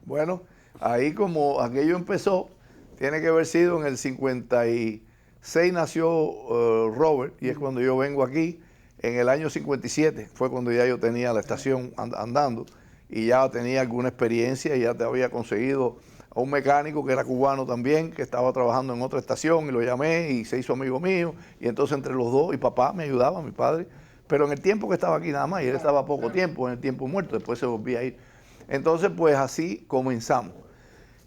Bueno, ahí como aquello empezó, tiene que haber sido en el 56 nació Robert, y es cuando yo vengo aquí. En el año 57 fue cuando ya yo tenía la estación andando y ya tenía alguna experiencia y ya te había conseguido a un mecánico que era cubano también, que estaba trabajando en otra estación, y lo llamé y se hizo amigo mío, y entonces entre los dos, y papá me ayudaba, mi padre, pero en el tiempo que estaba aquí nada más, y él estaba poco tiempo, en el tiempo muerto, después se volvía a ir. Entonces pues así comenzamos.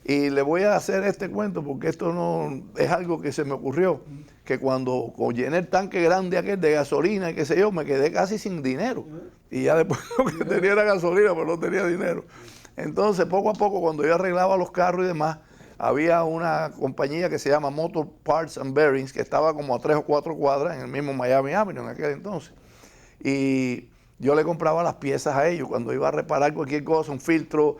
Y le voy a hacer este cuento porque esto no es algo que se me ocurrió, que cuando llené el tanque grande aquel de gasolina y qué sé yo, me quedé casi sin dinero. Y ya después lo que tenía era gasolina, pero no tenía dinero. Entonces, poco a poco, cuando yo arreglaba los carros y demás, había una compañía que se llama Motor Parts and Bearings, que estaba como a 3 o 4 cuadras en el mismo Miami Avenue en aquel entonces. Y yo le compraba las piezas a ellos cuando iba a reparar cualquier cosa, un filtro,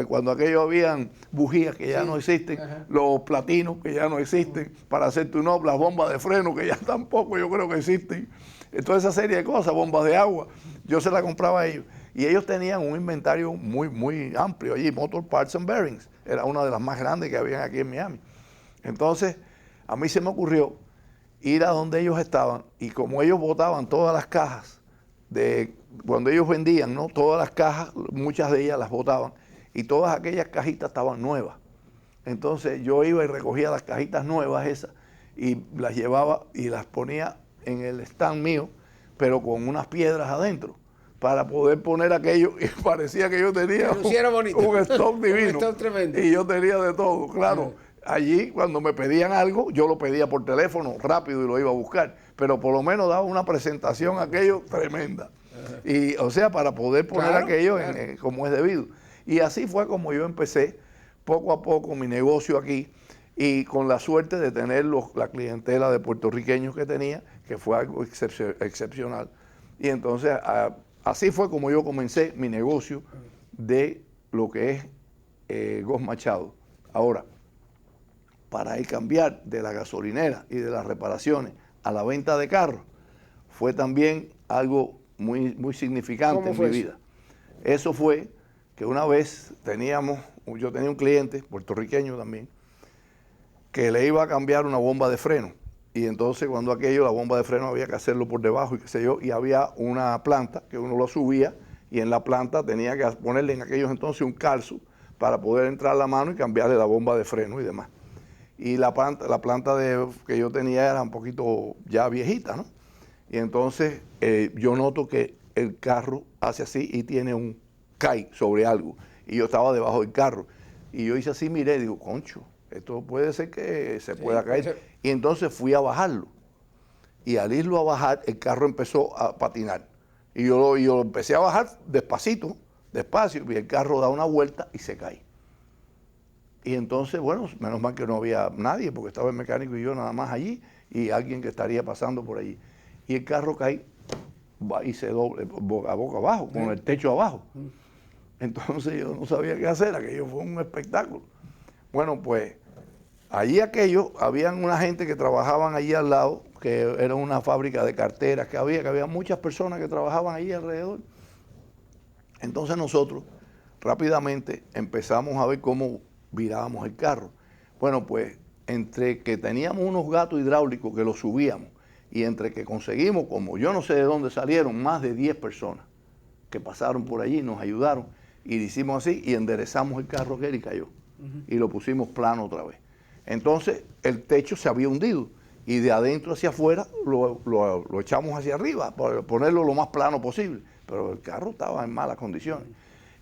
cuando aquello habían bujías que ya no existen, los platinos que ya no existen, para hacer tune-up, las bombas de freno que ya tampoco yo creo que existen, toda esa serie de cosas, bombas de agua, yo se las compraba a ellos. Y ellos tenían un inventario muy amplio allí, Motor Parts and Bearings, era una de las más grandes que habían aquí en Miami. Entonces, a mí se me ocurrió ir a donde ellos estaban, y como ellos botaban todas las cajas, cuando ellos vendían, ¿no? Todas las cajas, muchas de ellas las botaban, y todas aquellas cajitas estaban nuevas. Entonces yo iba y recogía las cajitas nuevas esas, y las llevaba y las ponía en el stand mío, pero con unas piedras adentro, para poder poner aquello, y parecía que yo tenía un stock divino. Un stock tremendo. Y yo tenía de todo, claro. Allí, cuando me pedían algo, yo lo pedía por teléfono rápido y lo iba a buscar, pero por lo menos daba una presentación aquello tremenda. Y, o sea, para poder poner aquello como es debido. Y así fue como yo empecé poco a poco mi negocio aquí, y con la suerte de tener la clientela de puertorriqueños que tenía, que fue algo excepcional. Y entonces así fue como yo comencé mi negocio de lo que es Goss Machado. Ahora, para ir cambiar de la gasolinera y de las reparaciones a la venta de carros, fue también algo muy significante en mi vida. Eso fue que una vez yo tenía un cliente, puertorriqueño también, que le iba a cambiar una bomba de freno. Y entonces cuando la bomba de freno había que hacerlo por debajo y qué sé yo, y había una planta que uno lo subía, y en la planta tenía que ponerle en aquellos entonces un calzo para poder entrar la mano y cambiarle la bomba de freno y demás. Y la planta que yo tenía era un poquito ya viejita, ¿no? Y entonces yo noto que el carro hace así y cae sobre algo. Y yo estaba debajo del carro. Y yo hice así, miré, digo, concho, esto puede ser que se pueda caer. Y entonces fui a bajarlo. Y al irlo a bajar, el carro empezó a patinar. Y yo lo empecé a bajar despacio, y el carro da una vuelta y se cae. Y entonces, bueno, menos mal que no había nadie, porque estaba el mecánico y yo nada más allí, y alguien que estaría pasando por allí. Y el carro cae y se doble, boca abajo, con el techo abajo. Entonces yo no sabía qué hacer, aquello fue un espectáculo. Bueno, pues allí habían una gente que trabajaban allí al lado, que era una fábrica de carteras que había muchas personas que trabajaban allí alrededor. Entonces nosotros rápidamente empezamos a ver cómo virábamos el carro. Bueno, pues entre que teníamos unos gatos hidráulicos que los subíamos, y entre que conseguimos, como yo no sé de dónde salieron, más de 10 personas que pasaron por allí, nos ayudaron, y lo hicimos así, y enderezamos el carro que él y cayó. Y lo pusimos plano otra vez. Entonces el techo se había hundido, y de adentro hacia afuera lo echamos hacia arriba, para ponerlo lo más plano posible, pero el carro estaba en malas condiciones.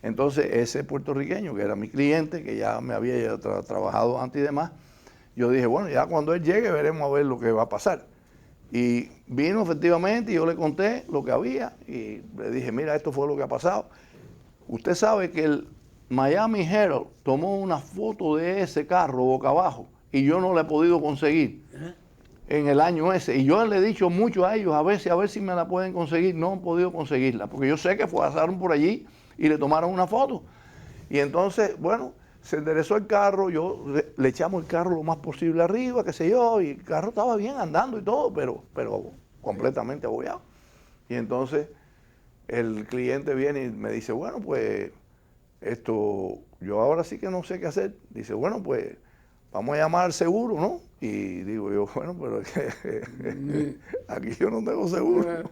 Entonces ese puertorriqueño, que era mi cliente, que ya me había trabajado antes y demás, yo dije, bueno, ya cuando él llegue veremos a ver lo que va a pasar. Y vino efectivamente, y yo le conté lo que había, y le dije, mira, esto fue lo que ha pasado. Usted sabe que el Miami Herald tomó una foto de ese carro boca abajo, y yo no la he podido conseguir en el año ese. Y yo le he dicho mucho a ellos, a ver si me la pueden conseguir. No han podido conseguirla, porque yo sé que pasaron por allí y le tomaron una foto. Y entonces, bueno, se enderezó el carro, le echamos el carro lo más posible arriba, qué sé yo, y el carro estaba bien andando y todo, pero completamente abollado. Y entonces el cliente viene y me dice, bueno, pues yo ahora sí que no sé qué hacer. Dice, bueno, pues vamos a llamar al seguro, ¿no? Y digo yo, bueno, pero es que aquí yo no tengo seguro.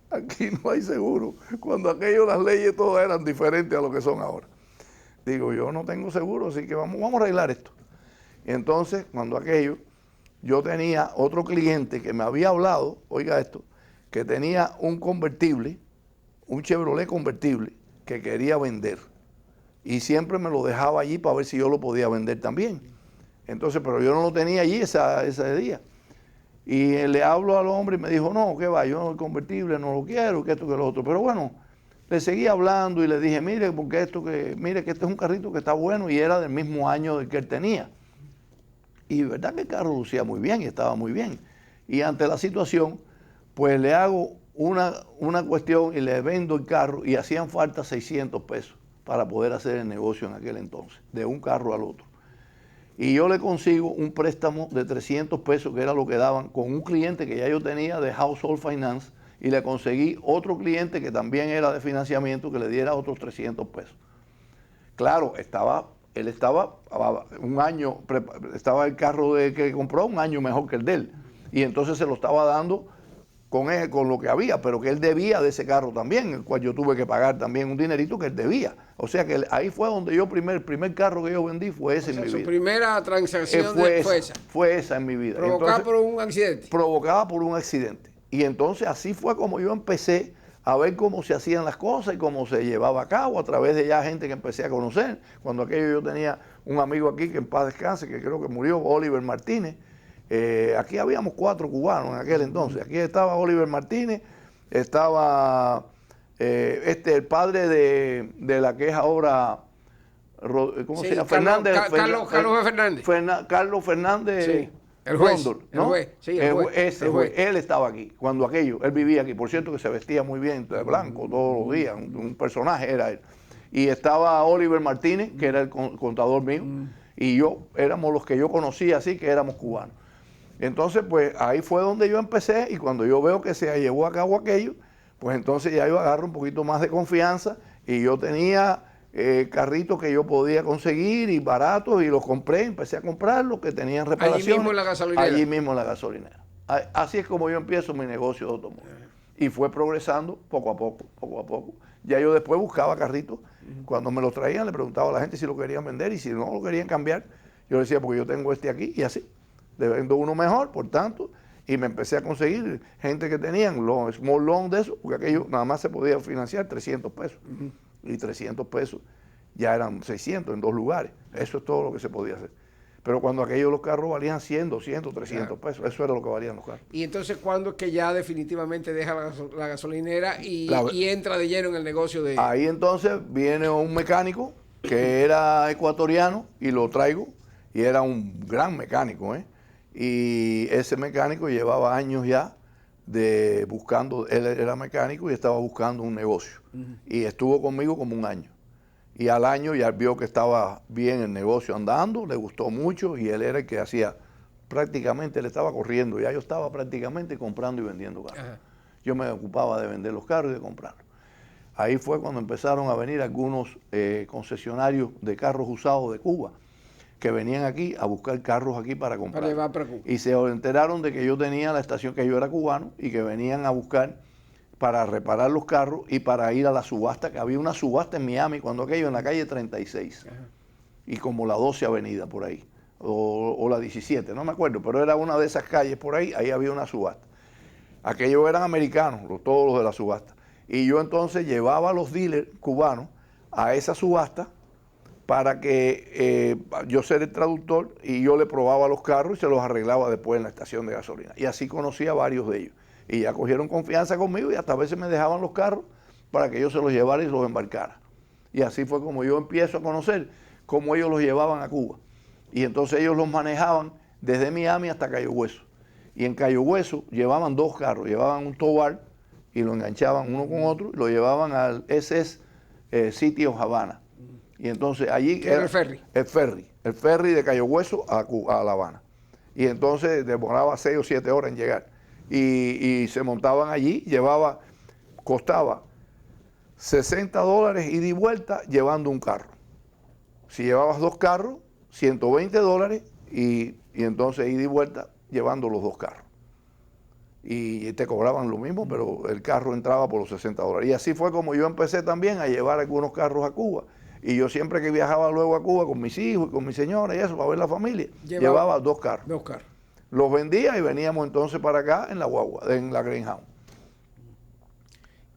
Aquí no hay seguro. Cuando aquello, las leyes todas eran diferentes a lo que son ahora. Digo, yo no tengo seguro, así que vamos a arreglar esto. Y entonces, cuando aquello, yo tenía otro cliente que me había hablado, oiga esto, que tenía un convertible, un Chevrolet convertible, que quería vender. Y siempre me lo dejaba allí para ver si yo lo podía vender también. Entonces, pero yo no lo tenía allí ese día. Y le hablo al hombre y me dijo, no, ¿qué va? Yo el convertible no lo quiero, que esto, que lo otro. Pero bueno, le seguí hablando y le dije, mire, mire que este es un carrito que está bueno y era del mismo año del que él tenía. Y verdad que el carro lucía muy bien y estaba muy bien. Y ante la situación, pues le hago una cuestión y le vendo el carro y hacían falta 600 pesos para poder hacer el negocio en aquel entonces, de un carro al otro. Y yo le consigo un préstamo de 300 pesos, que era lo que daban, con un cliente que ya yo tenía de Household Finance, y le conseguí otro cliente que también era de financiamiento, que le diera otros 300 pesos. Claro, él estaba un año, estaba el carro que compró un año mejor que el de él, y entonces se lo estaba dando con lo que había, pero que él debía de ese carro también, el cual yo tuve que pagar también un dinerito que él debía. O sea que ahí fue donde yo el primer carro que yo vendí fue ese en mi vida. Su primera transacción fue esa. Fue esa en mi vida. Provocada por un accidente. Provocada por un accidente. Y entonces así fue como yo empecé a ver cómo se hacían las cosas y cómo se llevaba a cabo a través de ya gente que empecé a conocer. Cuando aquello yo tenía un amigo aquí que en paz descanse, que creo que murió, Oliver Martínez. Aquí habíamos 4 cubanos en aquel entonces. Aquí estaba Oliver Martínez, estaba el padre de la que es ahora, ¿cómo se llama? Carlos Fernández. Sí. El juez, Rondol, ¿no? el juez. Él estaba aquí, cuando él vivía aquí. Por cierto que se vestía muy bien, de blanco todos los días, un personaje era él. Y estaba Oliver Martínez, que era el contador mío, y yo, éramos los que yo conocía así, que éramos cubanos. Entonces, pues ahí fue donde yo empecé, y cuando yo veo que se llevó a cabo aquello, pues entonces ya yo agarro un poquito más de confianza, y yo tenía carritos que yo podía conseguir y baratos, y los compré, empecé a comprarlos, que tenían reparaciones. Allí mismo en la gasolinera. Allí mismo en la gasolinera. Así es como yo empiezo mi negocio de automóvil. Y fue progresando poco a poco, poco a poco. Ya yo después buscaba carritos. Cuando me los traían, le preguntaba a la gente si lo querían vender, y si no lo querían cambiar, yo decía, porque yo tengo este aquí, y así. Le vendo uno mejor, por tanto, y me empecé a conseguir gente que tenían small loan de eso, porque aquello nada más se podía financiar 300 pesos. Y 300 pesos ya eran 600 en 2 lugares. Eso es todo lo que se podía hacer. Pero cuando aquellos los carros valían 100, 200, 300 pesos, eso era lo que valían los carros. Y entonces, ¿cuándo es que ya definitivamente deja la gasolinera y entra de lleno en el negocio de...? Ahí entonces viene un mecánico que era ecuatoriano y lo traigo, y era un gran mecánico, y ese mecánico llevaba años ya buscando, él era mecánico y estaba buscando un negocio, y estuvo conmigo como un año. Y al año ya vio que estaba bien el negocio andando, le gustó mucho, y él era el que hacía prácticamente, él estaba corriendo, ya yo estaba prácticamente comprando y vendiendo carros. Ajá. Yo me ocupaba de vender los carros y de comprarlos. Ahí fue cuando empezaron a venir algunos concesionarios de carros usados de Cuba, que venían aquí a buscar carros aquí para comprar. Y se enteraron de que yo tenía la estación, que yo era cubano, y que venían a buscar para reparar los carros y para ir a la subasta, que había una subasta en Miami, cuando aquello en la calle 36, ajá, y como la 12 Avenida por ahí, o la 17, no me acuerdo, pero era una de esas calles por ahí, ahí había una subasta. Aquellos eran americanos, todos los de la subasta. Y yo entonces llevaba a los dealers cubanos a esa subasta para que yo ser el traductor, y yo le probaba los carros y se los arreglaba después en la estación de gasolina. Y así conocí a varios de ellos. Y ya cogieron confianza conmigo, y hasta a veces me dejaban los carros para que yo se los llevara y los embarcara. Y así fue como yo empiezo a conocer cómo ellos los llevaban a Cuba. Y entonces ellos los manejaban desde Miami hasta Cayo Hueso. Y en Cayo Hueso llevaban 2 carros, llevaban un tow-bar y lo enganchaban uno con otro, y lo llevaban al SS City of Havana. Y entonces allí era el ferry. El ferry de Cayo Hueso a La Habana. Y entonces demoraba 6 o 7 horas en llegar. Y se montaban allí, costaba $60 ida y vuelta llevando un carro. Si llevabas 2 carros, $120 y entonces ida y vuelta llevando los 2 carros. Y te cobraban lo mismo, pero el carro entraba por los $60. Y así fue como yo empecé también a llevar algunos carros a Cuba. Y yo siempre que viajaba luego a Cuba con mis hijos y con mi señora y eso, para ver la familia, llevaba 2 carros. 2 carros. Los vendía y veníamos entonces para acá en la guagua, en la Greyhound.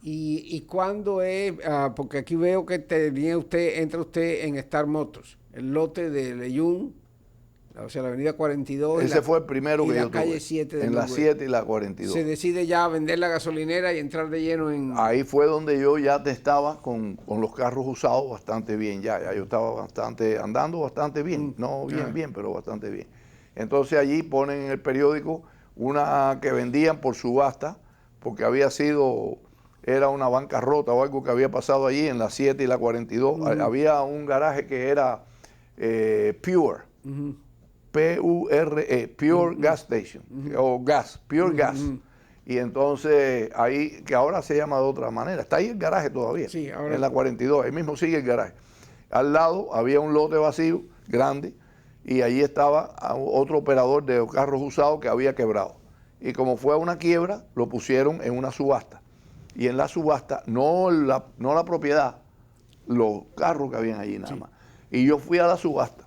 ¿Y cuándo es? Porque aquí veo que entra usted en Star Motors, el lote de Leyún, o sea, la avenida 42. Ese fue el primero que yo tuve. Calle 7 en la 7 y la 42. Se decide ya vender la gasolinera y entrar de lleno en... Ahí fue donde yo ya estaba con los carros usados bastante bien. Ya yo estaba andando bastante bien. No bien, pero bastante bien. Entonces allí ponen en el periódico una que vendían por subasta, porque era una bancarrota o algo que había pasado allí en la 7 y la 42. Había un garaje que era Pure. P-U-R-E, Pure Gas Station, o Gas, Pure Gas. Y entonces ahí, que ahora se llama de otra manera, está ahí el garaje todavía, sí, ahora en la 42, ahí mismo sigue el garaje. Al lado había un lote vacío, grande, y allí estaba otro operador de carros usados que había quebrado. Y como fue a una quiebra, lo pusieron en una subasta. Y en la subasta, no la propiedad, los carros que habían allí nada más. Y yo fui a la subasta.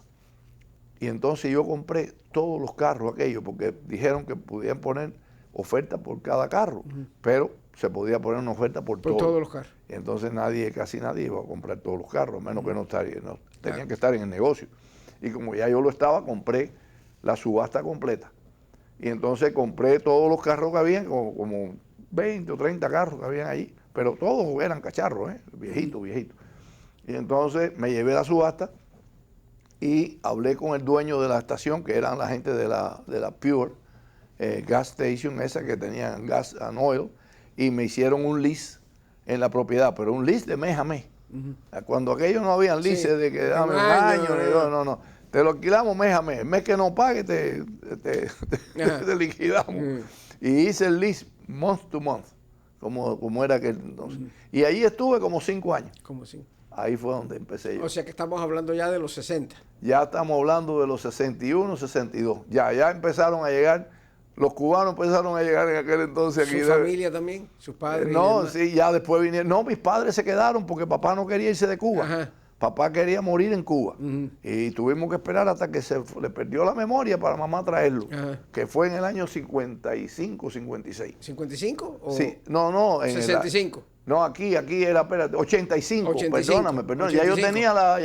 Y entonces yo compré todos los carros aquellos, porque dijeron que podían poner oferta por cada carro, pero se podía poner una oferta por todos los carros. Y entonces casi nadie iba a comprar todos los carros, a menos que tenían que estar en el negocio. Y como ya yo lo estaba, compré la subasta completa. Y entonces compré todos los carros que habían, como 20 o 30 carros que habían allí, pero todos eran cacharros, viejitos. Y entonces me llevé la subasta y hablé con el dueño de la estación, que eran la gente de la Pure Gas Station, esa que tenían gas and oil, y me hicieron un lease en la propiedad, pero un lease de mes a mes. Cuando aquellos no habían leases de que dame un año, no. Te lo alquilamos mes a mes. El mes que no pague te liquidamos. Y hice el lease month to month, como era aquel entonces. Y ahí estuve como 5 años. ¿Cómo 5? Ahí fue donde empecé yo. O sea que estamos hablando ya de los 60. Ya estamos hablando de los 61, 62. Ya empezaron a llegar, los cubanos empezaron a llegar en aquel entonces aquí. ¿Su familia también? ¿Sus padres? No, sí, ya después vinieron. No, mis padres se quedaron porque papá no quería irse de Cuba. Ajá. Papá quería morir en Cuba. Y tuvimos que esperar hasta que se le perdió la memoria para mamá traerlo. Ajá. Que fue en el año 55, 56. ¿55? ¿O sí, no. En 65. No, aquí era, espérate, 85, perdóname. 85. Ya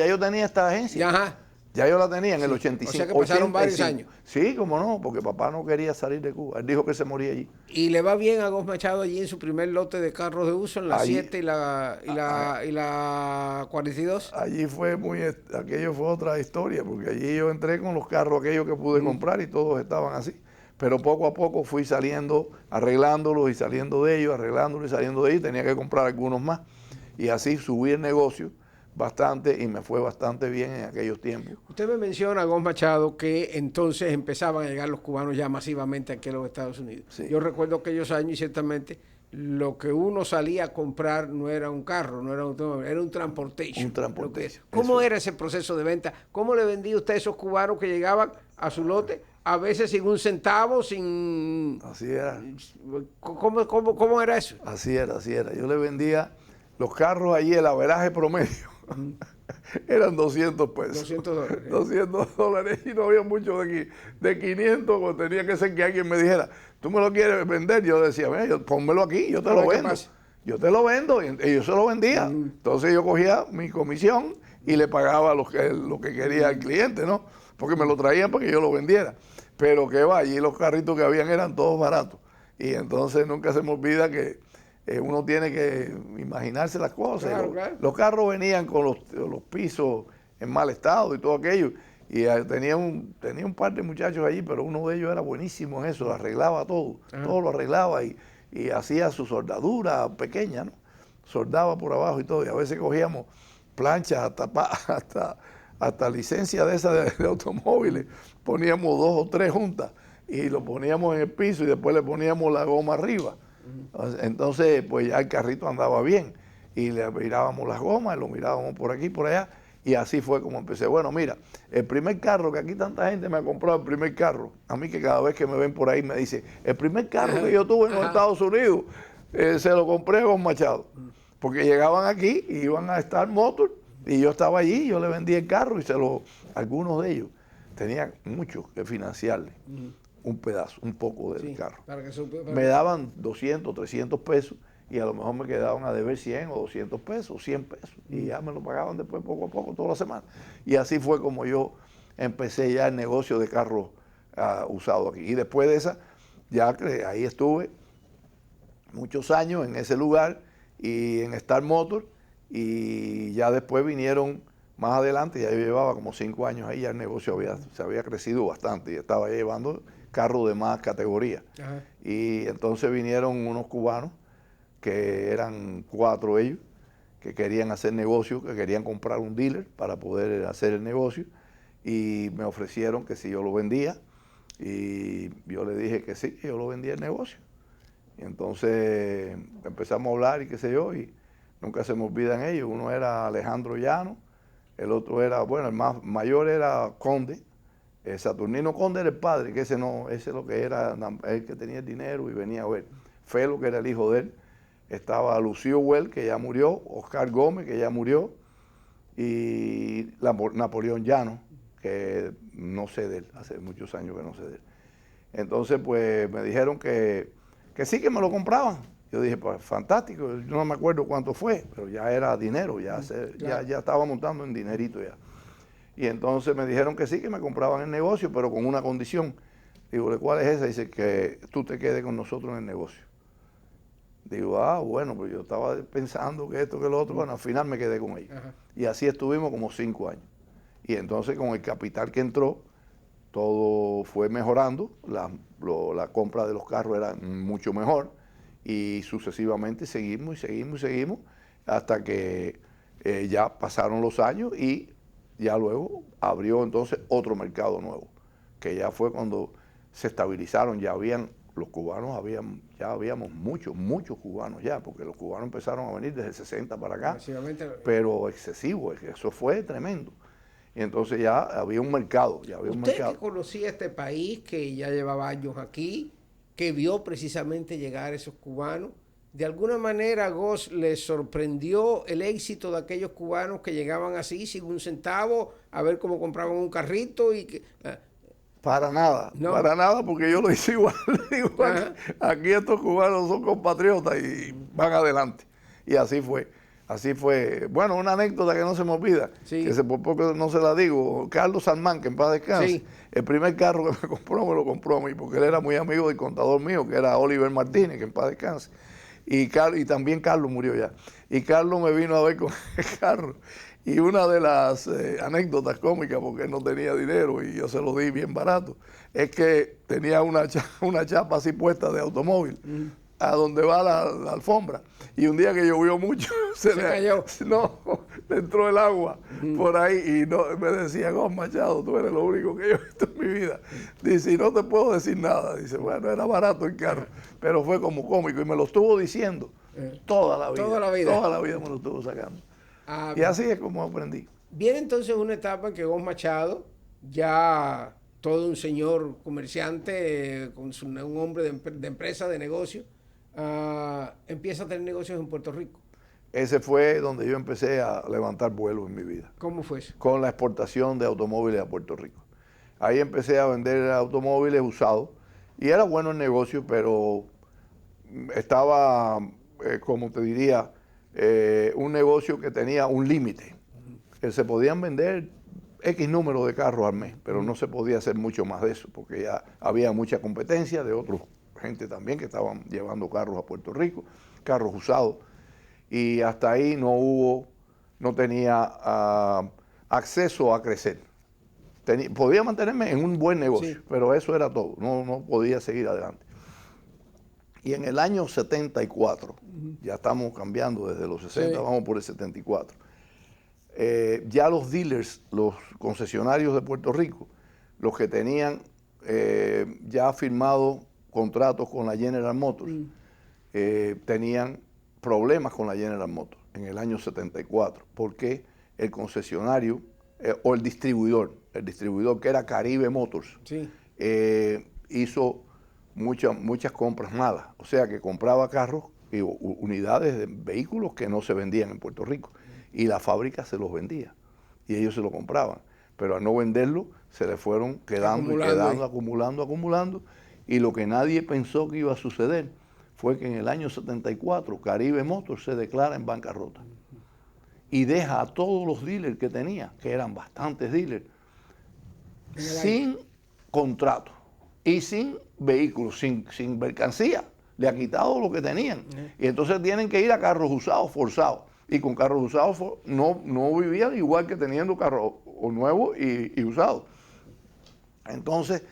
yo tenía esta agencia. Ajá. Ya yo la tenía en el 85. O sea que pasaron varios años. Sí, cómo no, porque papá no quería salir de Cuba. Él dijo que se moría allí. ¿Y le va bien a Gómez Machado allí en su primer lote de carros de uso, en la 7 y la 42? Allí aquello fue otra historia, porque allí yo entré con los carros aquellos que pude comprar y todos estaban así. Pero poco a poco fui saliendo, arreglándolos y saliendo de ellos, tenía que comprar algunos más. Y así subí el negocio bastante y me fue bastante bien en aquellos tiempos. Usted me menciona, Gómez Machado, que entonces empezaban a llegar los cubanos ya masivamente aquí a los Estados Unidos. Sí. Yo recuerdo aquellos años y ciertamente lo que uno salía a comprar no era un carro, no era un automóvil, era un transportation. ¿Cómo era ese proceso de venta? ¿Cómo le vendía usted a esos cubanos que llegaban a su lote? A veces sin un centavo, sin... Así era. ¿Cómo era eso? Así era. Yo le vendía los carros allí, el averaje promedio. Eran 200 pesos. $200. $200 y no había mucho de 500, pues tenía que ser que alguien me dijera, ¿tú me lo quieres vender? Yo decía, pónmelo aquí, yo te lo vendo. Yo te lo vendo y yo se lo vendía. Entonces yo cogía mi comisión y le pagaba lo que quería el cliente, ¿no? Porque me lo traían para que yo lo vendiera. Pero que va, allí los carritos que habían eran todos baratos. Y entonces nunca se me olvida que uno tiene que imaginarse las cosas. Claro. Los carros venían con los pisos en mal estado y todo aquello. Y tenía un par de muchachos allí, pero uno de ellos era buenísimo en eso, lo arreglaba todo. Todo lo arreglaba y hacía su soldadura pequeña, ¿no? Soldaba por abajo y todo. Y a veces cogíamos planchas hasta licencia de esas de automóviles, poníamos 2 o 3 juntas y lo poníamos en el piso y después le poníamos la goma arriba. Entonces, pues ya el carrito andaba bien. y le mirábamos las gomas, lo mirábamos por aquí, por allá, y así fue como empecé. Bueno, mira, el primer carro, que aquí tanta gente me ha comprado el primer carro, a mí que cada vez que me ven por ahí me dice, el primer carro que yo tuve en los Estados Unidos, se lo compré a Gómez Machado, porque llegaban aquí y iban a Star Motors, y yo estaba allí, yo le vendí el carro y algunos de ellos tenían mucho que financiarle un pedazo, un poco del carro. Me daban 200, 300 pesos y a lo mejor me quedaban a deber 100 o 200 pesos, 100 pesos. Y ya me lo pagaban después poco a poco, toda la semana. Y así fue como yo empecé ya el negocio de carros usados aquí. Y después de esa, ya ahí estuve muchos años en ese lugar y en Star Motors. Y ya después vinieron más adelante, ya yo llevaba como 5 años ahí, ya el negocio se había crecido bastante y estaba llevando carros de más categoría. Ajá. Y entonces vinieron unos cubanos, que eran 4 ellos, que querían hacer negocio, que querían comprar un dealer para poder hacer el negocio, y me ofrecieron que si yo lo vendía, y yo le dije que sí, que yo lo vendía el negocio. Y entonces empezamos a hablar y qué sé yo, y nunca se me olvidan ellos. Uno era Alejandro Llano, el otro era, bueno, el más mayor era Conde, Saturnino Conde era el padre, que ese no, ese lo que era, el que tenía el dinero y venía a ver. Felo, que era el hijo de él, estaba Lucio Well, que ya murió, Oscar Gómez, que ya murió, y Napoleón Llano, que no sé de él, hace muchos años que no sé de él. Entonces, pues me dijeron que sí, que me lo compraban. Yo dije, pues fantástico, yo no me acuerdo cuánto fue, pero ya era dinero, ya estaba montando en dinerito ya. Y entonces me dijeron que sí, que me compraban el negocio, pero con una condición. Digo, ¿cuál es esa? Dice, que tú te quedes con nosotros en el negocio. Digo, bueno, pues yo estaba pensando que esto, que lo otro. Bueno, al final me quedé con ellos. Ajá. Y así estuvimos como 5 años. Y entonces con el capital que entró, todo fue mejorando, la compra de los carros era mucho mejor, y sucesivamente seguimos, hasta que ya pasaron los años y ya luego abrió entonces otro mercado nuevo, que ya fue cuando se estabilizaron, los cubanos, ya habíamos muchos cubanos ya, porque los cubanos empezaron a venir desde el 60 para acá, pero excesivo, eso fue tremendo. Y entonces ya había un mercado, Usted que conocía este país, que ya llevaba años aquí, que vio precisamente llegar esos cubanos, de alguna manera, Goss, ¿le sorprendió el éxito de aquellos cubanos que llegaban así, sin un centavo, a ver cómo compraban un carrito? Para nada, no. Para nada, porque yo lo hice igual. Digo, aquí estos cubanos son compatriotas y van adelante. Y así fue. Así fue. Bueno, una anécdota que no se me olvida, sí, que por poco no se la digo. Carlos Salmán, que en paz descanse, sí, el primer carro que me lo compró a mí, porque él era muy amigo del contador mío, que era Oliver Martínez, que en paz descanse. Y también Carlos murió ya. Y Carlos me vino a ver con el carro. Y una de las anécdotas cómicas, porque él no tenía dinero y yo se lo di bien barato, es que tenía una chapa así puesta de automóvil, a donde va la alfombra. Y un día que llovió mucho, se le cayó. No, le entró el agua por ahí y me decía, Gómez Machado, tú eres lo único que yo he visto en mi vida. Dice, y no te puedo decir nada. Dice, bueno, era barato el carro, pero fue como cómico y me lo estuvo diciendo toda la vida. Toda la vida me lo estuvo sacando. Y así es como aprendí. Viene entonces una etapa en que Gómez Machado, ya todo un señor comerciante, un hombre de empresa, de negocio, empieza a tener negocios en Puerto Rico. Ese fue donde yo empecé a levantar vuelo en mi vida. ¿Cómo fue eso? Con la exportación de automóviles a Puerto Rico. Ahí empecé a vender automóviles usados y era bueno el negocio, pero estaba, como te diría, un negocio que tenía un límite. Se podían vender X número de carros al mes, pero no se podía hacer mucho más de eso, porque ya había mucha competencia de otra gente también que estaban llevando carros a Puerto Rico, carros usados, y hasta ahí no tenía acceso a crecer. Podía mantenerme en un buen negocio, sí, pero eso era todo, no podía seguir adelante. Y en el año 74, ya estamos cambiando desde los 60, sí, vamos por el 74, ya los dealers, los concesionarios de Puerto Rico, los que tenían ya firmado contratos con la General Motors, tenían problemas con la General Motors. en el año 74, porque el concesionario o el distribuidor que era Caribe Motors, sí, hizo muchas compras malas. O sea, que compraba carros y unidades de vehículos que no se vendían en Puerto Rico. Y la fábrica se los vendía y ellos se lo compraban. Pero al no venderlo, se le fueron acumulando. Y lo que nadie pensó que iba a suceder fue que en el año 74 Caribe Motors se declara en bancarrota y deja a todos los dealers que tenía, que eran bastantes dealers, sin contrato y sin vehículos, sin mercancía. Le ha quitado lo que tenían. Y entonces tienen que ir a carros usados forzados. Y con carros usados no vivían igual que teniendo carros nuevos y usados. Entonces,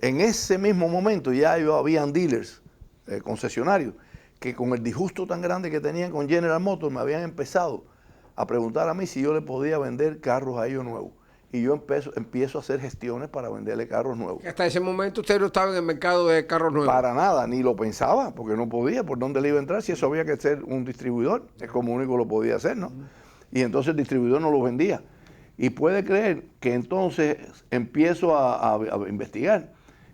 en ese mismo momento ya habían dealers, concesionarios, que con el disgusto tan grande que tenían con General Motors me habían empezado a preguntar a mí si yo le podía vender carros a ellos nuevos. Y yo empiezo a hacer gestiones para venderle carros nuevos. Hasta ese momento usted no estaba en el mercado de carros nuevos. Para nada, ni lo pensaba, porque no podía. ¿Por dónde le iba a entrar? Si eso había que ser un distribuidor, es como único lo podía hacer, ¿no? Y entonces el distribuidor no lo vendía. Y puede creer que entonces empiezo a investigar.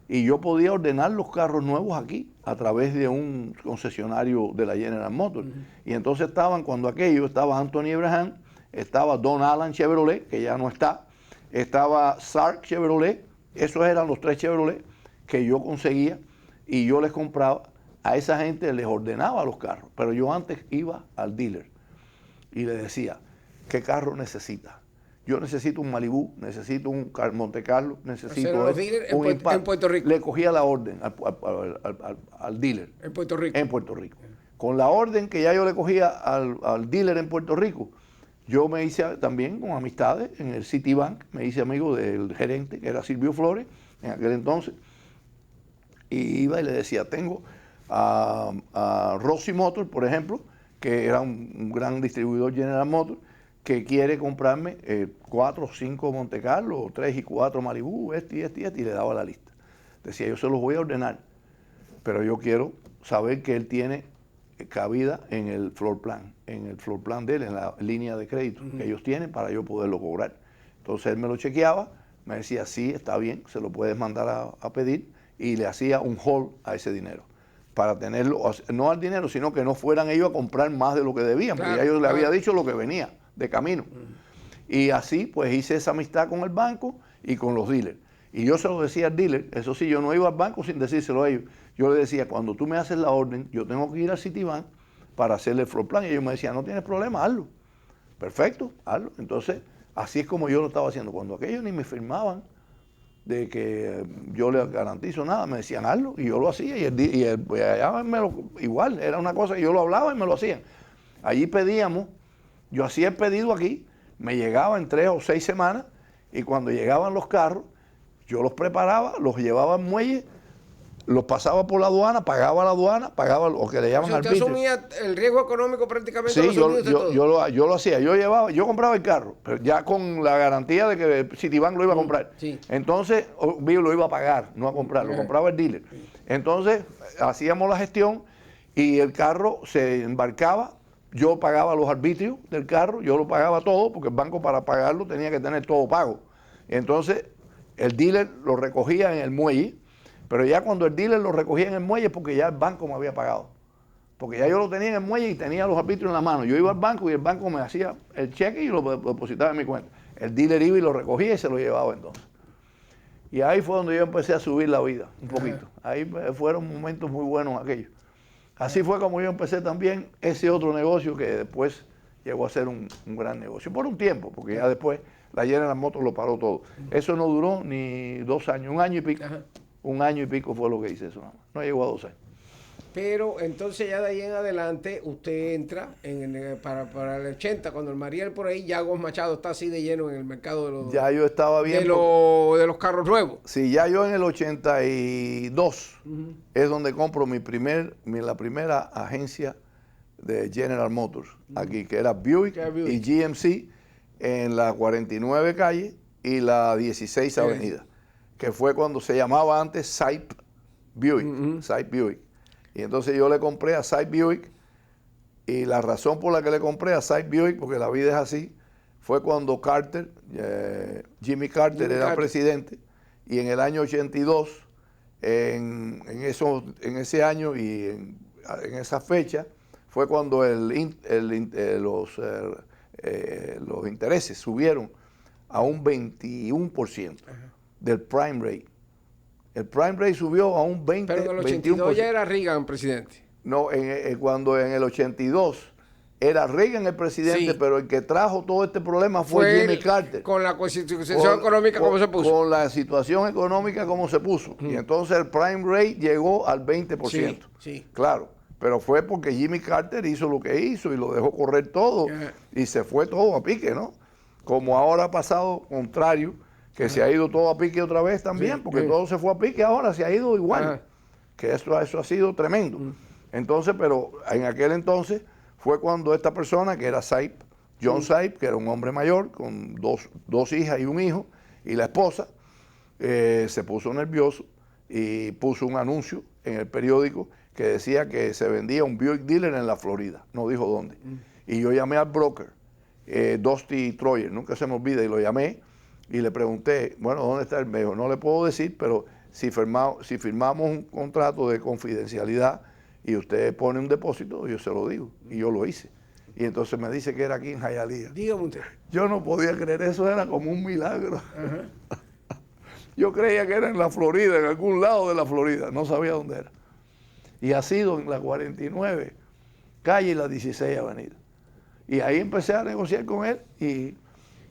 Y yo podía ordenar los carros nuevos aquí a través de un concesionario de la General Motors. Y entonces cuando aquello estaba Anthony Abraham, estaba Don Alan Chevrolet, que ya no está, estaba Sark Chevrolet. Esos eran los 3 Chevrolet que yo conseguía y yo les compraba. A esa gente les ordenaba los carros, pero yo antes iba al dealer y le decía, ¿qué carro necesita? Yo necesito un Malibu, necesito un Monte Carlo, necesito un Impact. En Puerto Rico. Le cogía la orden al dealer. En Puerto Rico. En Puerto Rico. Con la orden que ya yo le cogía al dealer en Puerto Rico, yo me hice también con amistades en el Citibank, me hice amigo del gerente, que era Silvio Flores, en aquel entonces, y iba y le decía, tengo a Rossi Motors, por ejemplo, que era un gran distribuidor General Motors, que quiere comprarme 4 o 5 Monte Carlo, 3 y 4 Malibu, y le daba la lista. Decía, yo se los voy a ordenar, pero yo quiero saber que él tiene cabida en el floor plan de él, en la línea de crédito que ellos tienen para yo poderlo cobrar. Entonces él me lo chequeaba, me decía, sí, está bien, se lo puedes mandar a pedir, y le hacía un hold a ese dinero, para tenerlo, no al dinero, sino que no fueran ellos a comprar más de lo que debían, porque ya yo le había dicho lo que venía de camino. Y así pues hice esa amistad con el banco y con los dealers. Y yo se lo decía al dealer, eso sí, yo no iba al banco sin decírselo a ellos. Yo le decía, cuando tú me haces la orden, yo tengo que ir al Citibank para hacerle el floor plan. Y ellos me decían, no tienes problema, hazlo. Perfecto, hazlo. Entonces, así es como yo lo estaba haciendo. Cuando aquellos ni me firmaban de que yo les garantizo nada, me decían, hazlo. Y yo lo hacía. Pues allá igual, era una cosa que yo lo hablaba y me lo hacían. Allí pedíamos, yo hacía el pedido aquí, me llegaba en 3 o 6 semanas, y cuando llegaban los carros, yo los preparaba, los llevaba al muelle, los pasaba por la aduana, pagaba lo que le llaman arbitrio. ¿Usted asumía el riesgo económico prácticamente? Sí, yo lo hacía. Yo compraba el carro, pero ya con la garantía de que Citibank lo iba a comprar. Sí. Entonces, lo iba a pagar, no a comprar, lo compraba el dealer. Entonces, hacíamos la gestión y el carro se embarcaba. Yo pagaba los arbitrios del carro, yo lo pagaba todo, porque el banco para pagarlo tenía que tener todo pago. Entonces, el dealer lo recogía en el muelle, pero ya cuando el dealer lo recogía en el muelle es porque ya el banco me había pagado. Porque ya yo lo tenía en el muelle y tenía los arbitrios en la mano. Yo iba al banco y el banco me hacía el cheque y lo depositaba en mi cuenta. El dealer iba y lo recogía y se lo llevaba entonces. Y ahí fue donde yo empecé a subir la vida, un poquito. Ahí fueron momentos muy buenos aquellos. Así fue como yo empecé también ese otro negocio que después llegó a ser un gran negocio. Por un tiempo, porque ya después la General Motors lo paró todo. Eso no duró ni 2 años, 1 año y pico. Ajá. 1 año y pico fue lo que hice eso nada más. No llegó a 2 años. Pero entonces ya de ahí en adelante usted entra para el 80, cuando el Mariel por ahí, ya Gómez Machado está así de lleno en el mercado de los... Ya yo estaba bien... de los carros nuevos. Sí, ya yo en el 82 es donde compro la primera agencia de General Motors aquí, que era Buick y GMC en la 49 calle y la 16 avenida, que fue cuando se llamaba antes Saip Buick, Saip Buick. Y entonces yo le compré a Saip Buick Y la razón por la que le compré a Sype Buick, porque la vida es así, fue cuando Jimmy Carter era presidente, y en el año 82, en ese año y en esa fecha, fue cuando los intereses subieron a un 21% del prime rate. El prime rate subió a un 20%. Pero en el 82 ya era Reagan presidente. No, cuando en el 82 era Reagan el presidente, sí, pero el que trajo todo este problema fue Jimmy Carter. Con la situación económica como se puso. Con la situación económica como se puso. Y entonces el prime rate llegó al 20%. Sí, sí. Claro, pero fue porque Jimmy Carter hizo lo que hizo y lo dejó correr todo y se fue todo a pique, ¿no? Como ahora ha pasado contrario, que se ha ido todo a pique otra vez también, porque todo se fue a pique, ahora se ha ido igual. Que eso ha sido tremendo. Entonces, pero en aquel entonces fue cuando esta persona, que era Sype, John Sype, que era un hombre mayor, con dos hijas y un hijo, y la esposa, se puso nervioso y puso un anuncio en el periódico que decía que se vendía un Buick dealer en la Florida, no dijo dónde. Y yo llamé al broker, Dusty Troyer, nunca se me olvida, y lo llamé y le pregunté, bueno, ¿dónde está el medio? No le puedo decir, pero si firmamos un contrato de confidencialidad y usted pone un depósito, yo se lo digo, y yo lo hice. Y entonces me dice que era aquí en Hialeah. Dígame usted. Yo no podía creer, eso era como un milagro. Yo creía que era en la Florida, en algún lado de la Florida, no sabía dónde era. Y ha sido en la 49, calle y la 16 Avenida. Y ahí empecé a negociar con él y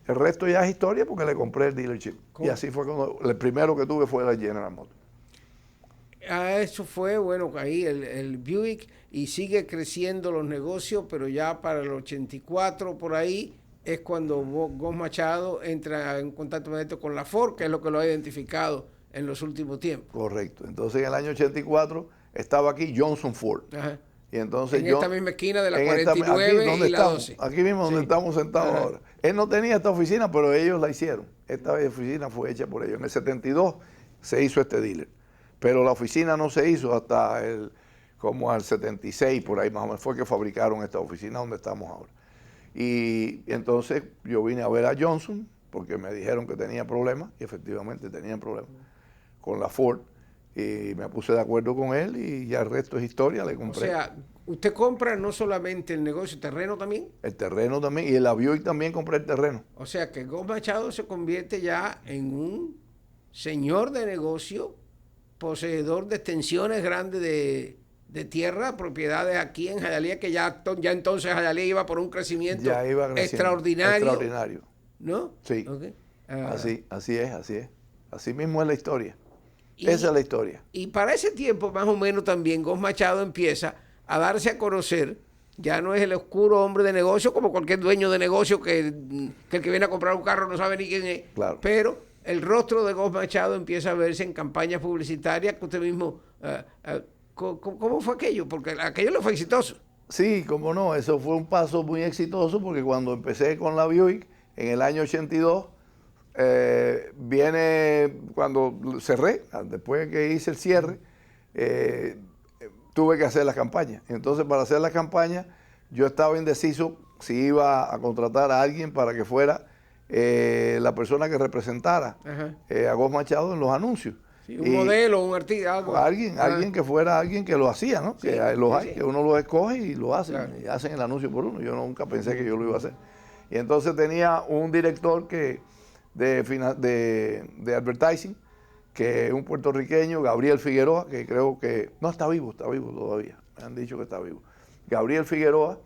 el resto ya es historia porque le compré el dealership. ¿Cómo? Y así fue cuando el primero que tuve fue la General Motors. Eso fue, bueno, ahí el Buick, y sigue creciendo los negocios, pero ya para el 84 por ahí es cuando Gómez Machado entra en contacto directo con la Ford, que es lo que lo ha identificado en los últimos tiempos. Correcto. Entonces en el año 84 estaba aquí Johnson Ford. Ajá. Y entonces en esta misma esquina de la 49 y la 12. Aquí mismo donde estamos sentados ahora. Él no tenía esta oficina, pero ellos la hicieron. Esta oficina fue hecha por ellos. En el 72 se hizo este dealer. Pero la oficina no se hizo hasta como al 76, por ahí más o menos, fue que fabricaron esta oficina donde estamos ahora. Y entonces yo vine a ver a Johnson, porque me dijeron que tenía problemas, y efectivamente tenían problemas con la Ford, y me puse de acuerdo con él, y ya el resto es historia, le compré. O sea, usted compra no solamente el negocio, el terreno también. El terreno también, y el avión y también compré el terreno. O sea que Gómez Machado se convierte ya en un señor de negocio, poseedor de extensiones grandes de tierra, propiedades aquí en Hialeah, que ya entonces Hialeah iba por un crecimiento extraordinario. ¿No? Sí. Okay. Así es. Así mismo es la historia. Esa es la historia. Y para ese tiempo, más o menos, también Gómez Machado empieza a darse a conocer. Ya no es el oscuro hombre de negocio como cualquier dueño de negocio que el que viene a comprar un carro no sabe ni quién es. Claro. Pero el rostro de Gómez Machado empieza a verse en campañas publicitarias que usted mismo... ¿Cómo fue aquello? Porque aquello no fue exitoso. Sí, cómo no. Eso fue un paso muy exitoso porque cuando empecé con la Buick en el año 82, cuando cerré, después que hice el cierre, tuve que hacer la campaña. Entonces, para hacer la campaña, yo estaba indeciso si iba a contratar a alguien para que fuera la persona que representara a Gómez Machado en los anuncios. Sí, un modelo, un artista, algo. Alguien que fuera alguien que lo hacía, ¿no? Sí, que los hay, que uno los escoge y lo hacen, claro. Y hacen el anuncio por uno. Yo nunca pensé que yo lo iba a hacer. Y entonces tenía un director de advertising, que es un puertorriqueño, Gabriel Figueroa, que creo que no está vivo todavía. Me han dicho que está vivo. Gabriel Figueroa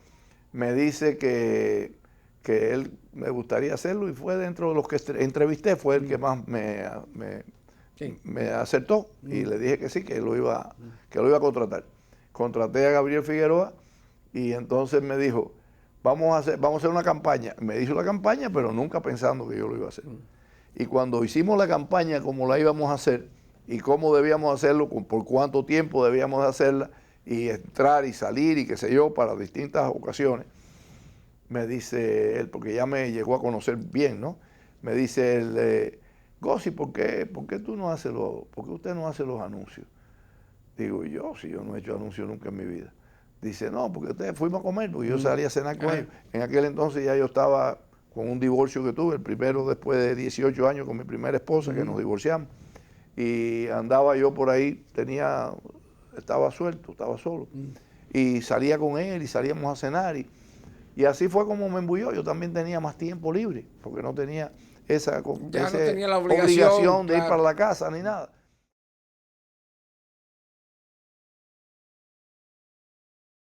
me dice que él me gustaría hacerlo, y fue dentro de los que entrevisté, fue el que más me acertó, y le dije que sí, que lo iba a contratar. Contraté a Gabriel Figueroa, y entonces me dijo, vamos a hacer una campaña. Me hizo la campaña, pero nunca pensando que yo lo iba a hacer. Y cuando hicimos la campaña, cómo la íbamos a hacer y cómo debíamos hacerlo, por cuánto tiempo debíamos hacerla, y entrar y salir y qué sé yo, para distintas ocasiones, me dice él, porque ya me llegó a conocer bien, ¿no? Me dice él, Gossi, ¿por qué usted no hace los anuncios? Digo, si yo no he hecho anuncios nunca en mi vida. Dice, no, porque ustedes fuimos a comer, porque yo salí a cenar con ellos. En aquel entonces ya yo estaba con un divorcio que tuve, el primero después de 18 años con mi primera esposa, que nos divorciamos. Y andaba yo por ahí, estaba suelto, estaba solo. Y salía con él y salíamos a cenar. Y así fue como me embulló. Yo también tenía más tiempo libre, porque no tenía esa ya no tenía la obligación de ir para la casa ni nada.